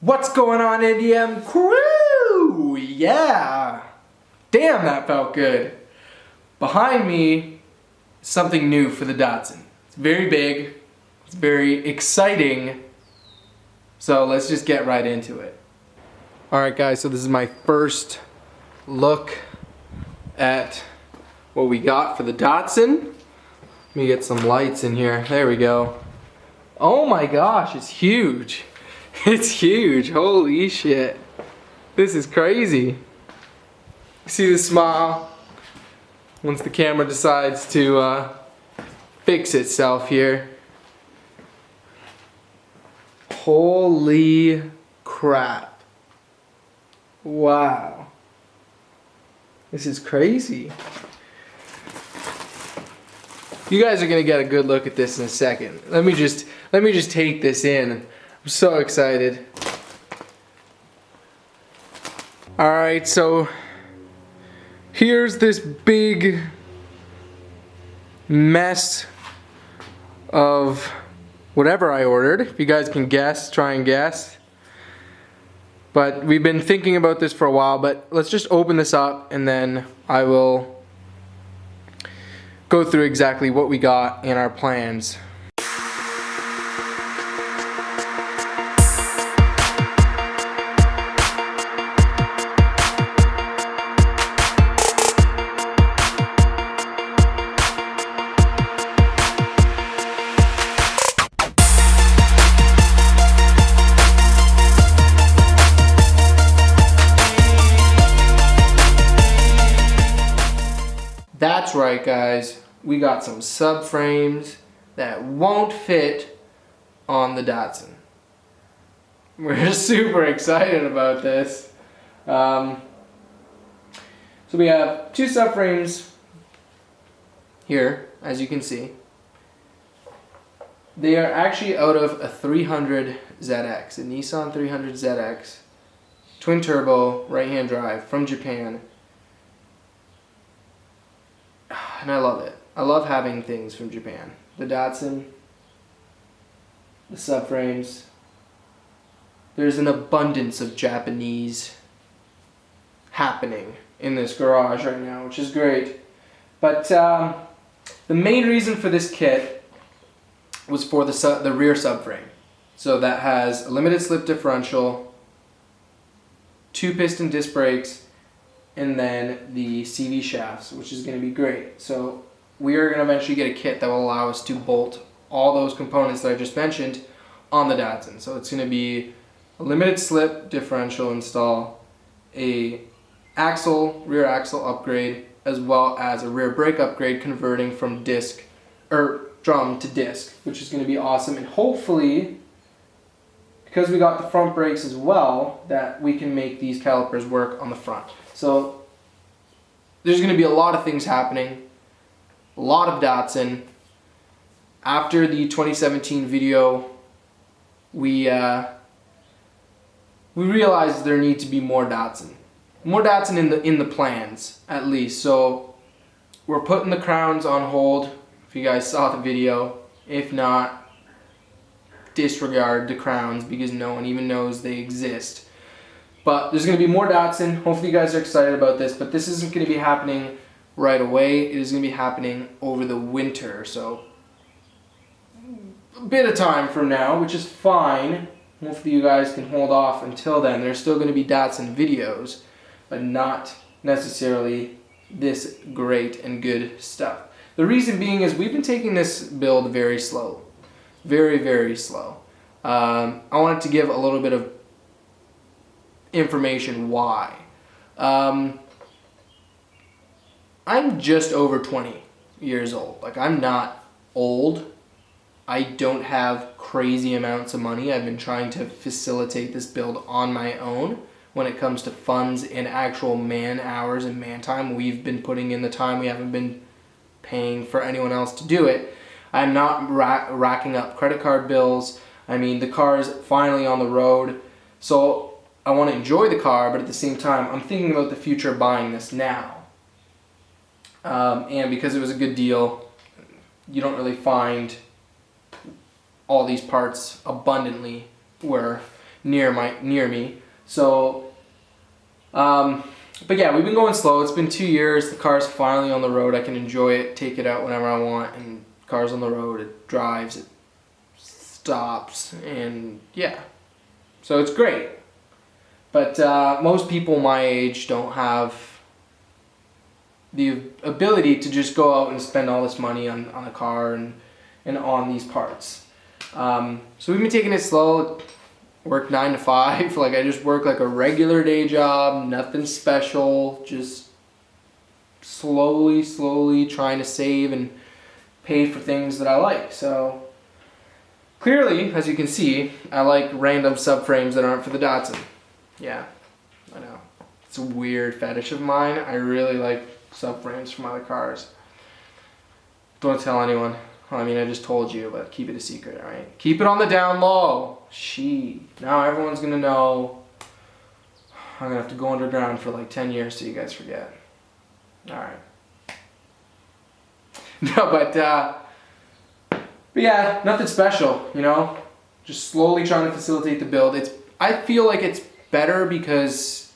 What's going on, NDM crew? Yeah! Damn, that felt good. Behind me is something new for the Datsun. It's very big, it's very exciting, so let's just get right into it. Alright guys, so this is my first look at what we got for the Datsun. Let me get some lights in here. There we go. Oh my gosh, it's huge. It's huge. Holy shit. This is crazy. See the smile once the camera decides to fix itself here. Holy crap. Wow. This is crazy. You guys are gonna get a good look at this in a second. Let me just take this in. I'm so excited. Alright, so here's this big mess of whatever I ordered. If you guys can guess, try and guess. But we've been thinking about this for a while, but let's just open this up and then I will go through exactly what we got in our plans. That's right guys, we got some subframes that won't fit on the Datsun. We're super excited about this. So we have two subframes here, as you can see. They are actually out of a 300ZX, a Nissan 300ZX, twin turbo, right hand drive from Japan. And I love it. I love having things from Japan. The Datsun, the subframes. There's an abundance of Japanese happening in this garage right now, which is great. But the main reason for this kit was for the rear subframe. So that has a limited slip differential, 2 piston disc brakes, and then the CV shafts, which is going to be great. So we are going to eventually get a kit that will allow us to bolt all those components that I just mentioned on the Datsun. So it's going to be a limited slip differential install, a rear axle upgrade, as well as a rear brake upgrade converting from drum to disc, which is going to be awesome. And hopefully, because we got the front brakes as well, that we can make these calipers work on the front. So there's going to be a lot of things happening, a lot of Datsun. After the 2017 video, we realized there need to be more Datsun in the plans, at least. So we're putting the crowns on hold. If you guys saw the video, if not, disregard the crowns because no one even knows they exist. But there's going to be more Datsun. Hopefully you guys are excited about this, but this isn't going to be happening right away. It is going to be happening over the winter, so a bit of time from now, which is fine. Hopefully you guys can hold off until then. There's still going to be Datsun videos, but not necessarily this great and good stuff. The reason being is we've been taking this build very slow. Very, very slow. I wanted to give a little bit of information why. I'm just over 20 years old. Like, I'm not old. I don't have crazy amounts of money. I've been trying to facilitate this build on my own. When it comes to funds and actual man hours and man time, we've been putting in the time. We haven't been paying for anyone else to do it. I'm not racking up credit card bills. I mean, the car is finally on the road. So I want to enjoy the car, but at the same time, I'm thinking about the future of buying this now. And because it was a good deal, you don't really find all these parts abundantly where near me. So, but yeah, we've been going slow. It's been 2 years. The car's finally on the road. I can enjoy it, take it out whenever I want, and car's on the road. It drives, it stops, and yeah. So it's great. But most people my age don't have the ability to just go out and spend all this money on a car and on these parts. So we've been taking it slow. Work 9 to 5. Like, I just work like a regular day job, nothing special, just slowly trying to save and pay for things that I like. So clearly, as you can see, I like random subframes that aren't for the Datsun. Yeah, I know. It's a weird fetish of mine. I really like subframes from other cars. Don't tell anyone. I mean, I just told you, but keep it a secret, alright? Keep it on the down low. Now everyone's gonna know. I'm gonna have to go underground for like 10 years so you guys forget. Alright. No, but yeah, nothing special, you know? Just slowly trying to facilitate the build. I feel like it's better because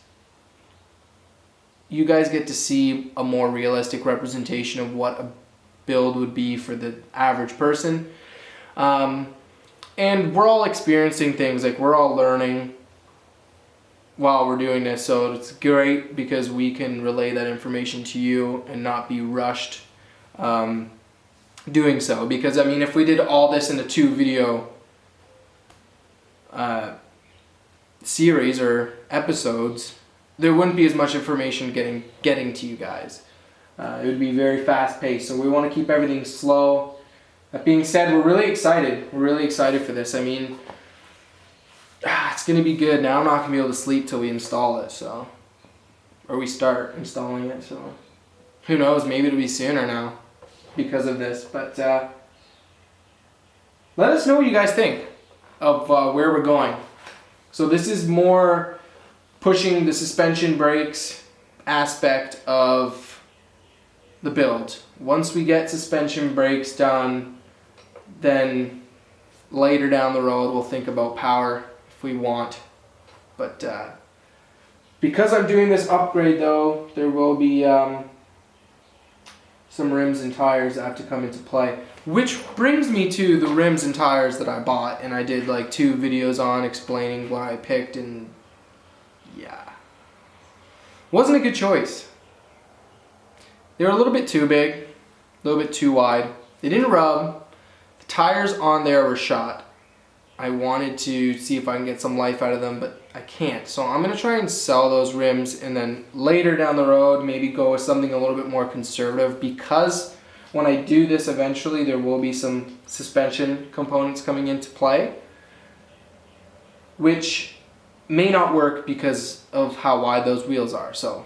you guys get to see a more realistic representation of what a build would be for the average person. And we're all experiencing things, like we're all learning while we're doing this, so it's great because we can relay that information to you and not be rushed doing so. Because I mean, if we did all this in a 2 video series or episodes, there wouldn't be as much information getting to you guys. It would be very fast paced, so we want to keep everything slow. That being said, we're really excited. We're really excited for this. I mean, it's going to be good. Now I'm not going to be able to sleep till we install it, so, or we start installing it, so who knows, maybe it'll be sooner now because of this. But let us know what you guys think of where we're going. So this is more pushing the suspension brakes aspect of the build. Once we get suspension brakes done, then later down the road we'll think about power if we want. But because I'm doing this upgrade though, there will be some rims and tires that have to come into play. Which brings me to the rims and tires that I bought, and I did like 2 videos on explaining what I picked, and yeah. Wasn't a good choice. They were a little bit too big, a little bit too wide. They didn't rub. The tires on there were shot. I wanted to see if I can get some life out of them, but I can't. So I'm going to try and sell those rims, and then later down the road maybe go with something a little bit more conservative, because when I do this eventually there will be some suspension components coming into play, which may not work because of how wide those wheels are. So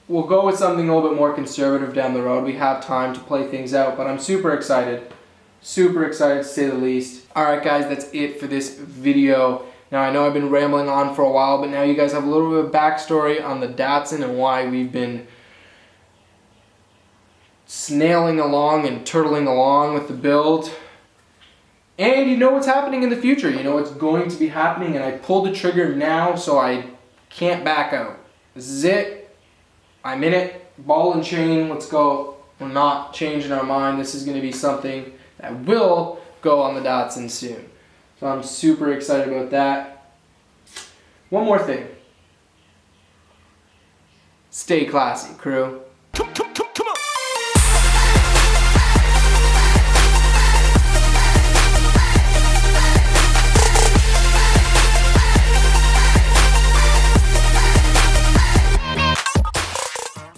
we'll go with something a little bit more conservative down the road. We have time to play things out, but I'm super excited. Super excited to say the least. Alright guys, that's it for this video. Now I know I've been rambling on for a while, but now you guys have a little bit of backstory on the Datsun and why we've been snailing along and turtling along with the build. And you know what's happening in the future. You know what's going to be happening, and I pulled the trigger now so I can't back out. This is it. I'm in it. Ball and chain. Let's go. We're not changing our mind. This is going to be something that will go on the Datsun soon. So I'm super excited about that. One more thing. Stay classy, crew.